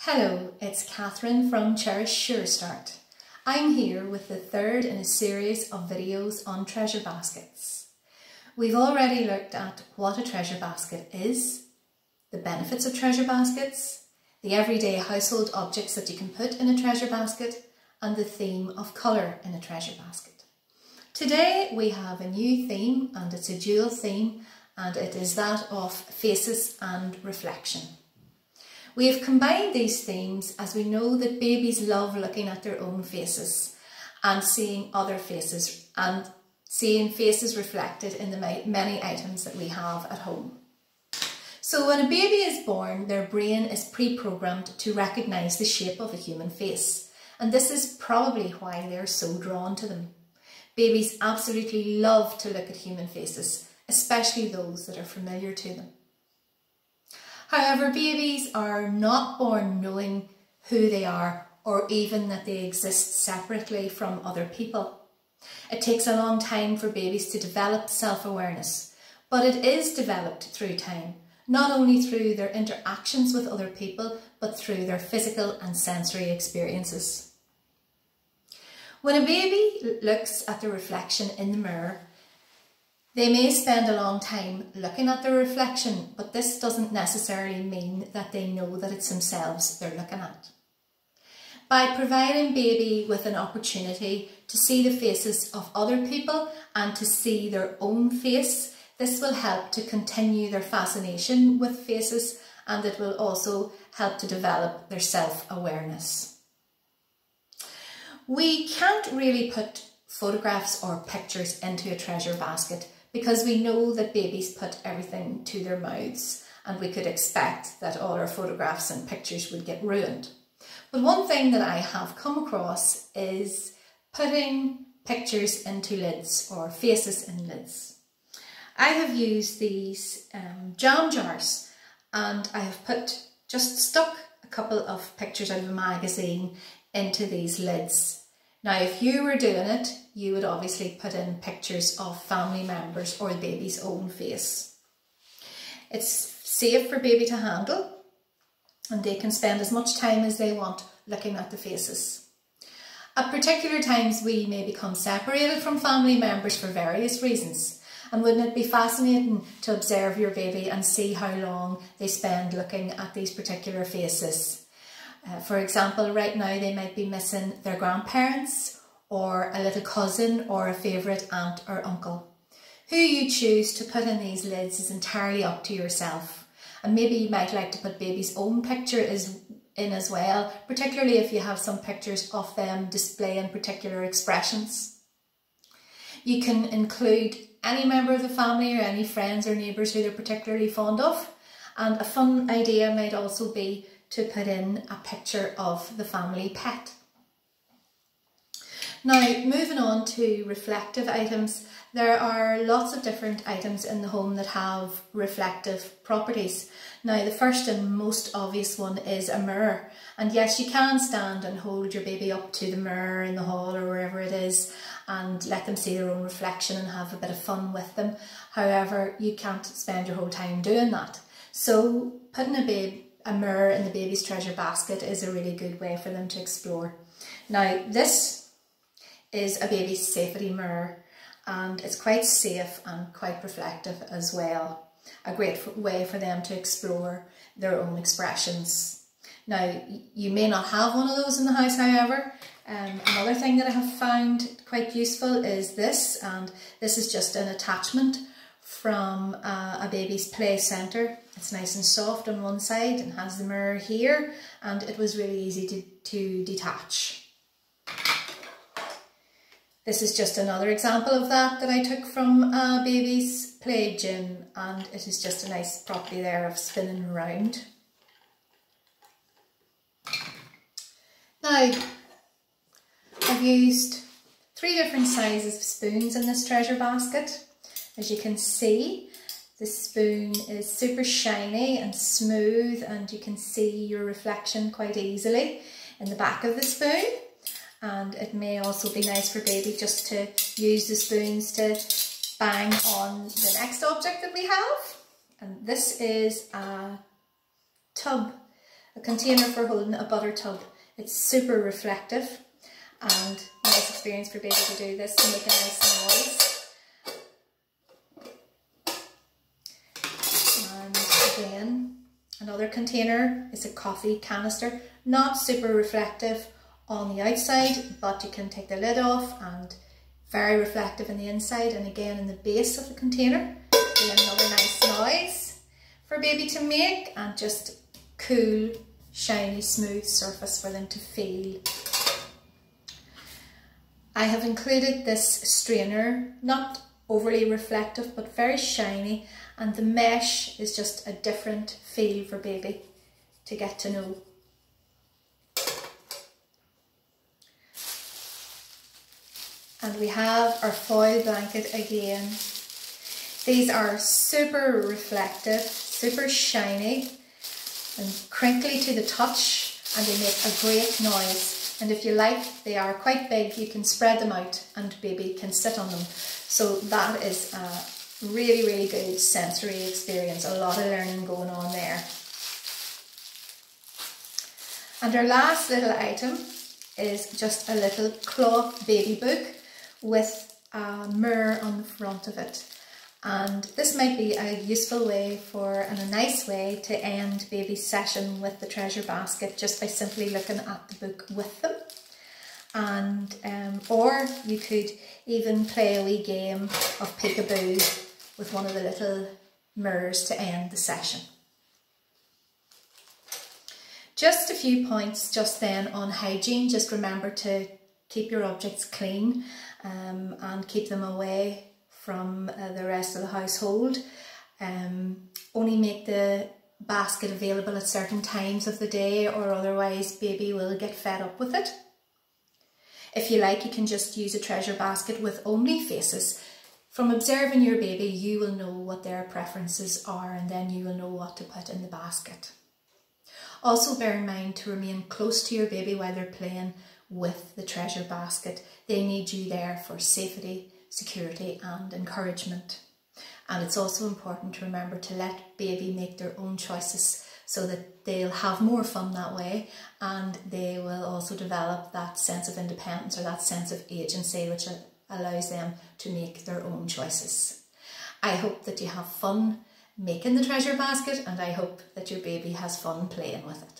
Hello, it's Catherine from Cherish Surestart. I'm here with the third in a series of videos on treasure baskets. We've already looked at what a treasure basket is, the benefits of treasure baskets, the everyday household objects that you can put in a treasure basket, and the theme of colour in a treasure basket. Today we have a new theme, and it's a dual theme, and it is that of faces and reflection. We have combined these themes as we know that babies love looking at their own faces and seeing other faces and seeing faces reflected in the many items that we have at home. So when a baby is born, their brain is pre-programmed to recognise the shape of a human face, and this is probably why they're so drawn to them. Babies absolutely love to look at human faces, especially those that are familiar to them. However, babies are not born knowing who they are or even that they exist separately from other people. It takes a long time for babies to develop self-awareness, but it is developed through time, not only through their interactions with other people, but through their physical and sensory experiences. When a baby looks at the reflection in the mirror, they may spend a long time looking at their reflection, but this doesn't necessarily mean that they know that it's themselves they're looking at. By providing baby with an opportunity to see the faces of other people and to see their own face, this will help to continue their fascination with faces, and it will also help to develop their self-awareness. We can't really put photographs or pictures into a treasure basket because we know that babies put everything to their mouths, and we could expect that all our photographs and pictures would get ruined. But one thing that I have come across is putting pictures into lids or faces in lids. I have used these jam jars, and I have just stuck a couple of pictures out of a magazine into these lids. Now, if you were doing it, you would obviously put in pictures of family members or the baby's own face. It's safe for baby to handle, and they can spend as much time as they want looking at the faces. At particular times, we may become separated from family members for various reasons, and wouldn't it be fascinating to observe your baby and see how long they spend looking at these particular faces? For example, right now they might be missing their grandparents or a little cousin or a favourite aunt or uncle. Who you choose to put in these lids is entirely up to yourself, and maybe you might like to put baby's own picture in as well, particularly if you have some pictures of them displaying particular expressions. You can include any member of the family or any friends or neighbours who they're particularly fond of, and a fun idea might also be to put in a picture of the family pet. Now, moving on to reflective items, there are lots of different items in the home that have reflective properties. Now, the first and most obvious one is a mirror. And yes, you can stand and hold your baby up to the mirror in the hall or wherever it is and let them see their own reflection and have a bit of fun with them. However, you can't spend your whole time doing that. So putting a mirror in the baby's treasure basket is a really good way for them to explore. Now, this is a baby's safety mirror, and it's quite safe and quite reflective as well. A great way for them to explore their own expressions. Now, you may not have one of those in the house, however. Another thing that I have found quite useful is this, and this is just an attachment from a baby's play centre. It's nice and soft on one side and has the mirror here, and it was really easy to detach. This is just another example of that I took from a baby's play gym, and it is just a nice property there of spinning around. Now, I've used 3 different sizes of spoons in this treasure basket. As you can see, the spoon is super shiny and smooth, and you can see your reflection quite easily in the back of the spoon. And it may also be nice for baby just to use the spoons to bang on the next object that we have. And this is a a container for holding a butter tub. It's super reflective and nice experience for baby to do this to make a nice noise. And again, another container is a coffee canister, not super reflective on the outside, but you can take the lid off and very reflective in the inside, and again in the base of the container. Again, another nice noise for baby to make, and just cool, shiny, smooth surface for them to feel. I have included this strainer, not overly reflective but very shiny, and the mesh is just a different feel for baby to get to know. And we have our foil blanket again. These are super reflective, super shiny and crinkly to the touch, and they make a great noise. And if you like, they are quite big, you can spread them out and baby can sit on them. So that is a really, really good sensory experience, a lot of learning going on there. And our last little item is just a little cloth baby book with a mirror on the front of it. And this might be a useful way and a nice way to end baby's session with the treasure basket, just by simply looking at the book with them. And or you could even play a wee game of peekaboo with one of the little mirrors to end the session. Just a few points just then on hygiene. Just remember to keep your objects clean and keep them away from the rest of the household. Only make the basket available at certain times of the day, or otherwise baby will get fed up with it. If you like, you can just use a treasure basket with only faces. From observing your baby, you will know what their preferences are, and then you will know what to put in the basket. Also bear in mind to remain close to your baby while they're playing with the treasure basket. They need you there for safety, security and encouragement. And it's also important to remember to let baby make their own choices, so that they'll have more fun that way, and they will also develop that sense of independence or that sense of agency, which allows them to make their own choices. I hope that you have fun making the treasure basket, and I hope that your baby has fun playing with it.